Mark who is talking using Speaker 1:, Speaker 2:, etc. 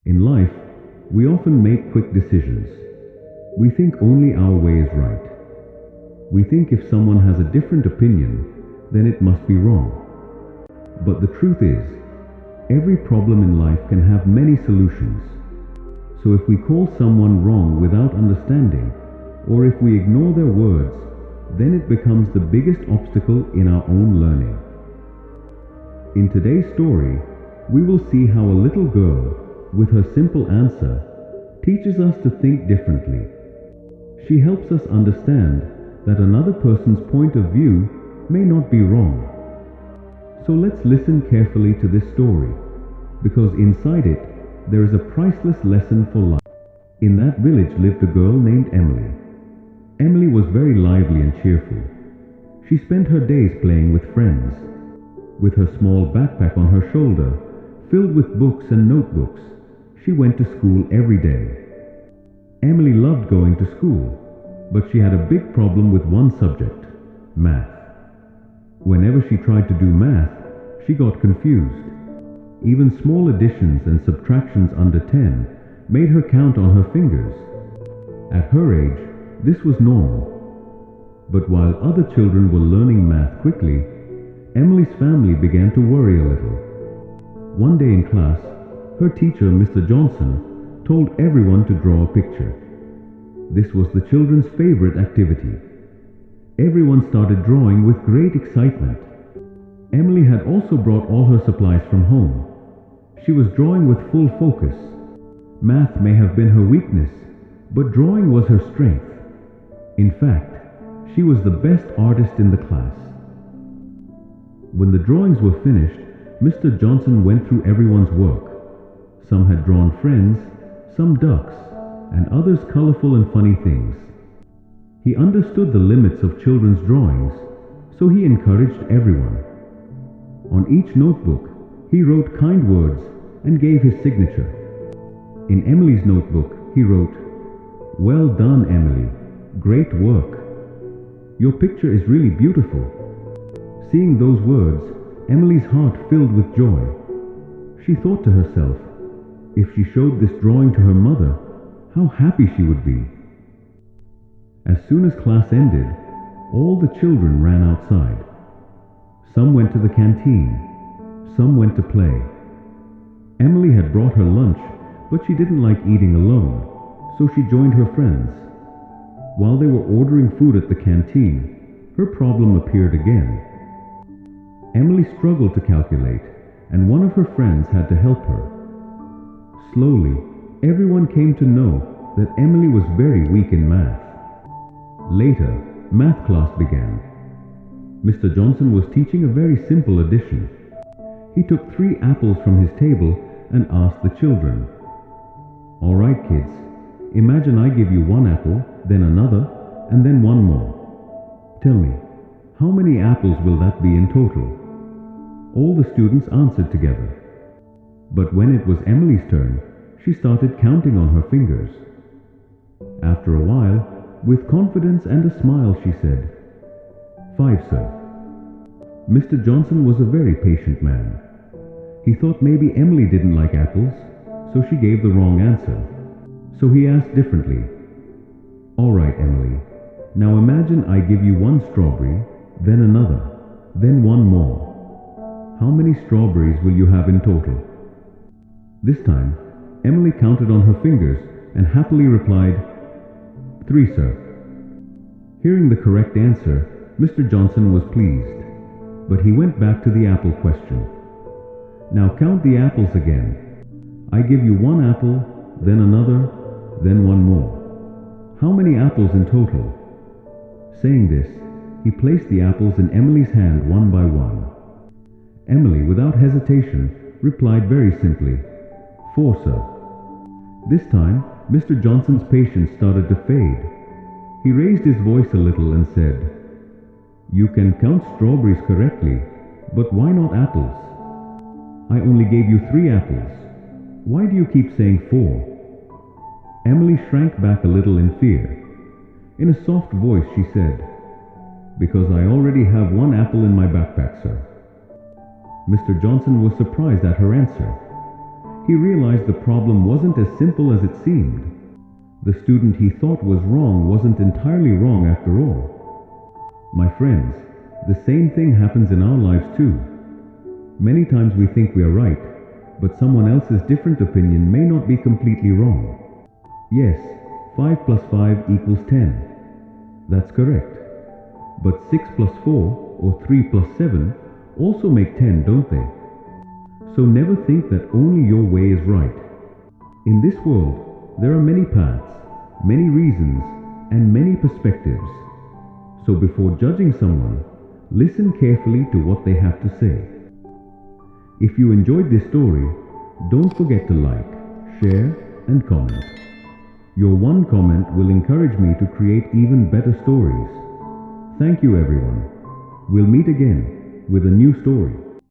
Speaker 1: In life, we often make quick decisions. We think only our way is right. We think if someone has a different opinion, then it must be wrong. But the truth is, every problem in life can have many solutions. So if we call someone wrong without understanding, or if we ignore their words, then it becomes the biggest obstacle in our own learning. In today's story, we will see how a little girl, with her simple answer, teaches us to think differently. She helps us understand that another person's point of view may not be wrong. So let's listen carefully to this story, because inside it, there is a priceless lesson for life. In that village lived a girl named Emily. Emily was very lively and cheerful. She spent her days playing with friends. With her small backpack on her shoulder, filled with books and notebooks, she went to school every day. Emily loved going to school, but she had a big problem with one subject, math. Whenever she tried to do math, she got confused. Even small additions and subtractions under 10 made her count on her fingers. At her age, this was normal. But while other children were learning math quickly, Emily's family began to worry a little. One day in class, her teacher, Mr. Johnson, told everyone to draw a picture. This was the children's favorite activity. Everyone started drawing with great excitement. Emily had also brought all her supplies from home. She was drawing with full focus. Math may have been her weakness, but drawing was her strength. In fact, she was the best artist in the class. When the drawings were finished, Mr. Johnson went through everyone's work. Some had drawn friends, some ducks, and others colorful and funny things. He understood the limits of children's drawings, so he encouraged everyone. On each notebook, he wrote kind words and gave his signature. In Emily's notebook, he wrote, "Well done, Emily. Great work. Your picture is really beautiful." Seeing those words, Emily's heart filled with joy. She thought to herself, if she showed this drawing to her mother, how happy she would be. As soon as class ended, all the children ran outside. Some went to the canteen, some went to play. Emily had brought her lunch, but she didn't like eating alone, so she joined her friends. While they were ordering food at the canteen, her problem appeared again. Emily struggled to calculate, and one of her friends had to help her. Slowly, everyone came to know that Emily was very weak in math. Later, math class began. Mr. Johnson was teaching a very simple addition. He took 3 apples from his table and asked the children, "All right, kids, imagine I give you 1 apple, then another, and then 1 more. Tell me, how many apples will that be in total?" All the students answered together. But when it was Emily's turn, she started counting on her fingers. After a while, with confidence and a smile, she said, "5, sir." Mr. Johnson was a very patient man. He thought maybe Emily didn't like apples, so she gave the wrong answer. So he asked differently, "All right, Emily, now imagine I give you 1 strawberry, then another, then 1 more. How many strawberries will you have in total?" This time, Emily counted on her fingers and happily replied, "3, sir." Hearing the correct answer, Mr. Johnson was pleased, but he went back to the apple question. "Now count the apples again. I give you 1 apple, then another, then 1 more. How many apples in total?" Saying this, he placed the apples in Emily's hand one by one. Emily, without hesitation, replied very simply, "4, sir." This time, Mr. Johnson's patience started to fade. He raised his voice a little and said, "You can count strawberries correctly, but why not apples? I only gave you 3 apples. Why do you keep saying 4? Emily shrank back a little in fear. In a soft voice she said, "Because I already have 1 apple in my backpack, sir." Mr. Johnson was surprised at her answer. He realized the problem wasn't as simple as it seemed. The student he thought was wrong wasn't entirely wrong after all. My friends, the same thing happens in our lives too. Many times we think we are right, but someone else's different opinion may not be completely wrong. Yes, 5 plus 5 equals 10. That's correct. But 6 plus 4 or 3 plus 7 also make 10, don't they? So never think that only your way is right. In this world, there are many paths, many reasons, and many perspectives. So before judging someone, listen carefully to what they have to say. If you enjoyed this story, don't forget to like, share, and comment. Your one comment will encourage me to create even better stories. Thank you everyone. We'll meet again with a new story.